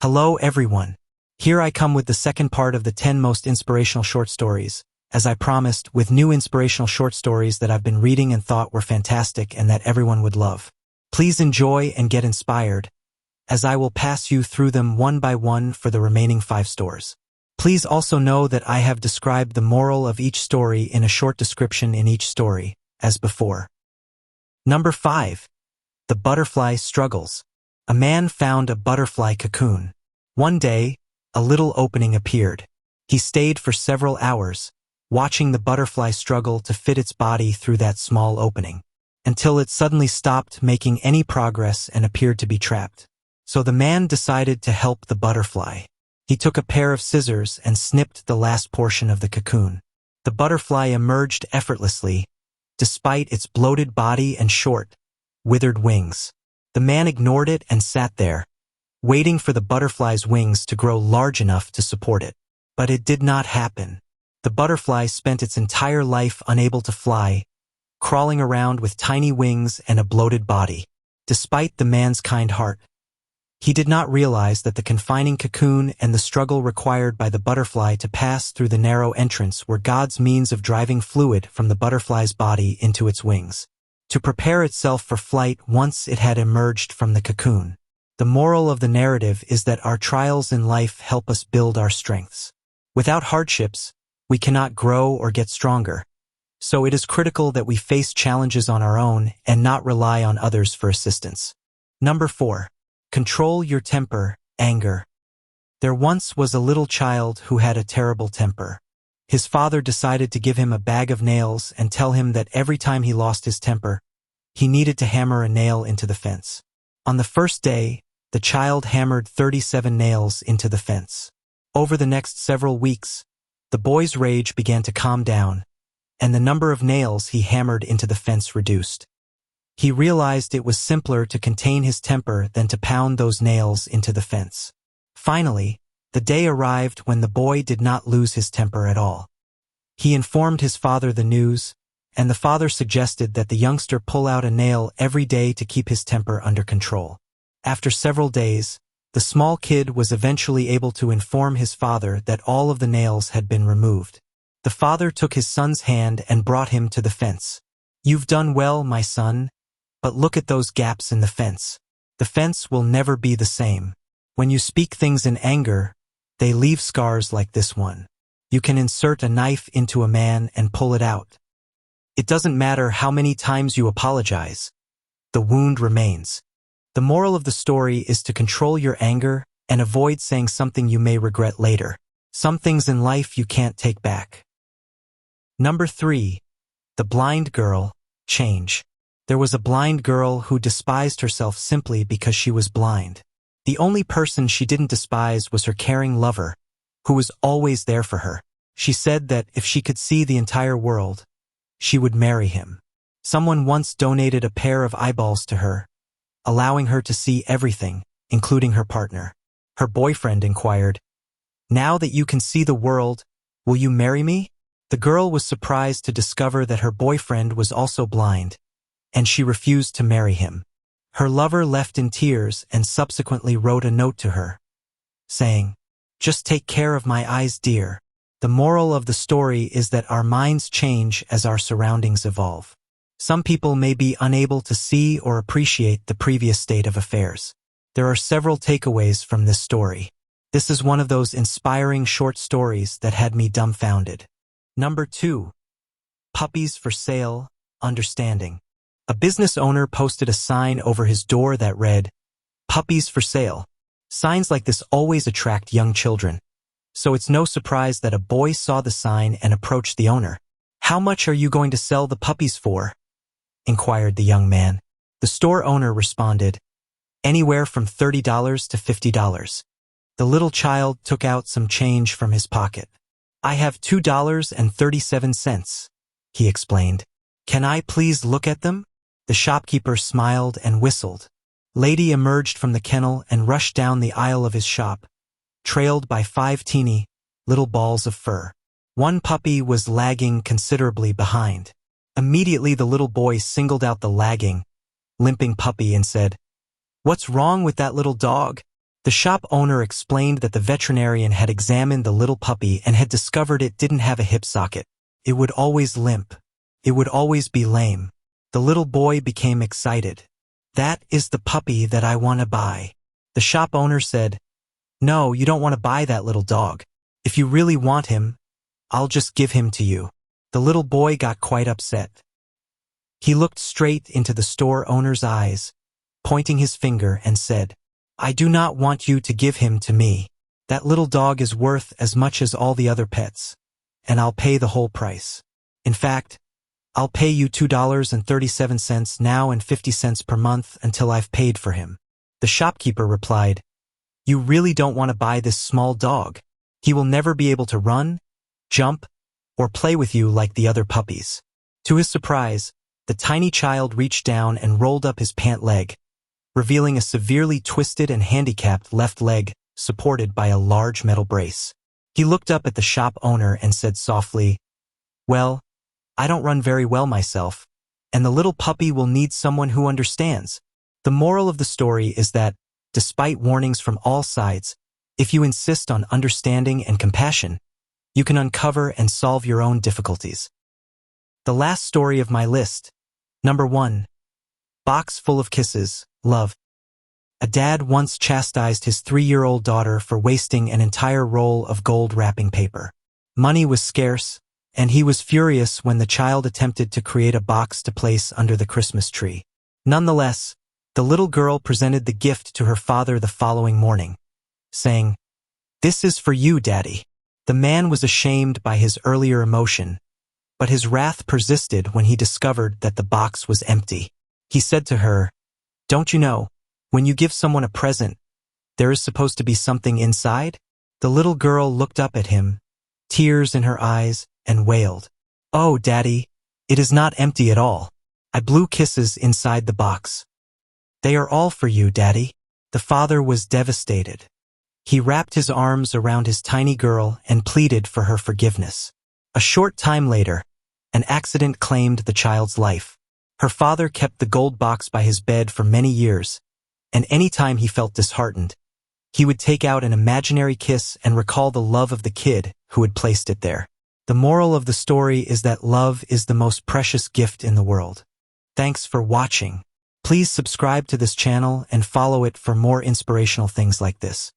Hello everyone. Here I come with the second part of the 10 most inspirational short stories, as I promised, with new inspirational short stories that I've been reading and thought were fantastic and that everyone would love. Please enjoy and get inspired, as I will pass you through them one by one for the remaining 5 stories. Please also know that I have described the moral of each story in a short description in each story, as before. Number 5. The Butterfly Struggles. A man found a butterfly cocoon. One day, a little opening appeared. He stayed for several hours, watching the butterfly struggle to fit its body through that small opening, until it suddenly stopped making any progress and appeared to be trapped. So the man decided to help the butterfly. He took a pair of scissors and snipped the last portion of the cocoon. The butterfly emerged effortlessly, despite its bloated body and short, withered wings. The man ignored it and sat there, waiting for the butterfly's wings to grow large enough to support it. But it did not happen. The butterfly spent its entire life unable to fly, crawling around with tiny wings and a bloated body. Despite the man's kind heart, he did not realize that the confining cocoon and the struggle required by the butterfly to pass through the narrow entrance were God's means of driving fluid from the butterfly's body into its wings, to prepare itself for flight once it had emerged from the cocoon. The moral of the narrative is that our trials in life help us build our strengths. Without hardships, we cannot grow or get stronger. So it is critical that we face challenges on our own and not rely on others for assistance. Number 4. Control your temper, anger. There once was a little child who had a terrible temper. His father decided to give him a bag of nails and tell him that every time he lost his temper, he needed to hammer a nail into the fence. On the first day, the child hammered 37 nails into the fence. Over the next several weeks, the boy's rage began to calm down, and the number of nails he hammered into the fence reduced. He realized it was simpler to contain his temper than to pound those nails into the fence. Finally, the day arrived when the boy did not lose his temper at all. He informed his father the news, and the father suggested that the youngster pull out a nail every day to keep his temper under control. After several days, the small kid was eventually able to inform his father that all of the nails had been removed. The father took his son's hand and brought him to the fence. "You've done well, my son, but look at those gaps in the fence. The fence will never be the same. When you speak things in anger, they leave scars like this one. You can insert a knife into a man and pull it out. It doesn't matter how many times you apologize. The wound remains." The moral of the story is to control your anger and avoid saying something you may regret later. Some things in life you can't take back. Number 3. The Blind Girl, Change. There was a blind girl who despised herself simply because she was blind. The only person she didn't despise was her caring lover, who was always there for her. She said that if she could see the entire world, she would marry him. Someone once donated a pair of eyeballs to her, allowing her to see everything, including her partner. Her boyfriend inquired, "Now that you can see the world, will you marry me?" The girl was surprised to discover that her boyfriend was also blind, and she refused to marry him. Her lover left in tears and subsequently wrote a note to her, saying, "Just take care of my eyes, dear." The moral of the story is that our minds change as our surroundings evolve. Some people may be unable to see or appreciate the previous state of affairs. There are several takeaways from this story. This is one of those inspiring short stories that had me dumbfounded. Number 2. Puppies for Sale, Understanding. A business owner posted a sign over his door that read, "Puppies for Sale." Signs like this always attract young children, so it's no surprise that a boy saw the sign and approached the owner. "How much are you going to sell the puppies for?" inquired the young man. The store owner responded, "Anywhere from $30 to $50. The little child took out some change from his pocket. "I have $2.37, he explained. "Can I please look at them?" The shopkeeper smiled and whistled. Lady emerged from the kennel and rushed down the aisle of his shop, trailed by 5 teeny, little balls of fur. One puppy was lagging considerably behind. Immediately the little boy singled out the lagging, limping puppy and said, "What's wrong with that little dog? The shop owner explained that the veterinarian had examined the little puppy and had discovered it didn't have a hip socket. It would always limp. It would always be lame. The little boy became excited. "That is the puppy that I want to buy." The shop owner said, "No, you don't want to buy that little dog. If you really want him, I'll just give him to you." The little boy got quite upset. He looked straight into the store owner's eyes, pointing his finger, and said, "I do not want you to give him to me. That little dog is worth as much as all the other pets, and I'll pay the whole price. In fact, I'll pay you $2.37 now and 50 cents per month until I've paid for him." The shopkeeper replied, "You really don't want to buy this small dog. He will never be able to run, jump, or play with you like the other puppies." To his surprise, the tiny child reached down and rolled up his pant leg, revealing a severely twisted and handicapped left leg supported by a large metal brace. He looked up at the shop owner and said softly, "Well, I don't run very well myself, and the little puppy will need someone who understands." The moral of the story is that, despite warnings from all sides, if you insist on understanding and compassion, you can uncover and solve your own difficulties. The last story of my list. Number 1. Box full of kisses, love. A dad once chastised his 3-year-old daughter for wasting an entire roll of gold wrapping paper. Money was scarce, and he was furious when the child attempted to create a box to place under the Christmas tree. Nonetheless, the little girl presented the gift to her father the following morning, saying, "This is for you, Daddy." The man was ashamed by his earlier emotion, but his wrath persisted when he discovered that the box was empty. He said to her, "Don't you know, when you give someone a present, there is supposed to be something inside?" The little girl looked up at him, tears in her eyes, and wailed, "Oh, Daddy, it is not empty at all. I blew kisses inside the box. They are all for you, Daddy." The father was devastated. He wrapped his arms around his tiny girl and pleaded for her forgiveness. A short time later, an accident claimed the child's life. Her father kept the gold box by his bed for many years, and any time he felt disheartened, he would take out an imaginary kiss and recall the love of the kid who had placed it there. The moral of the story is that love is the most precious gift in the world. Thanks for watching. Please subscribe to this channel and follow it for more inspirational things like this.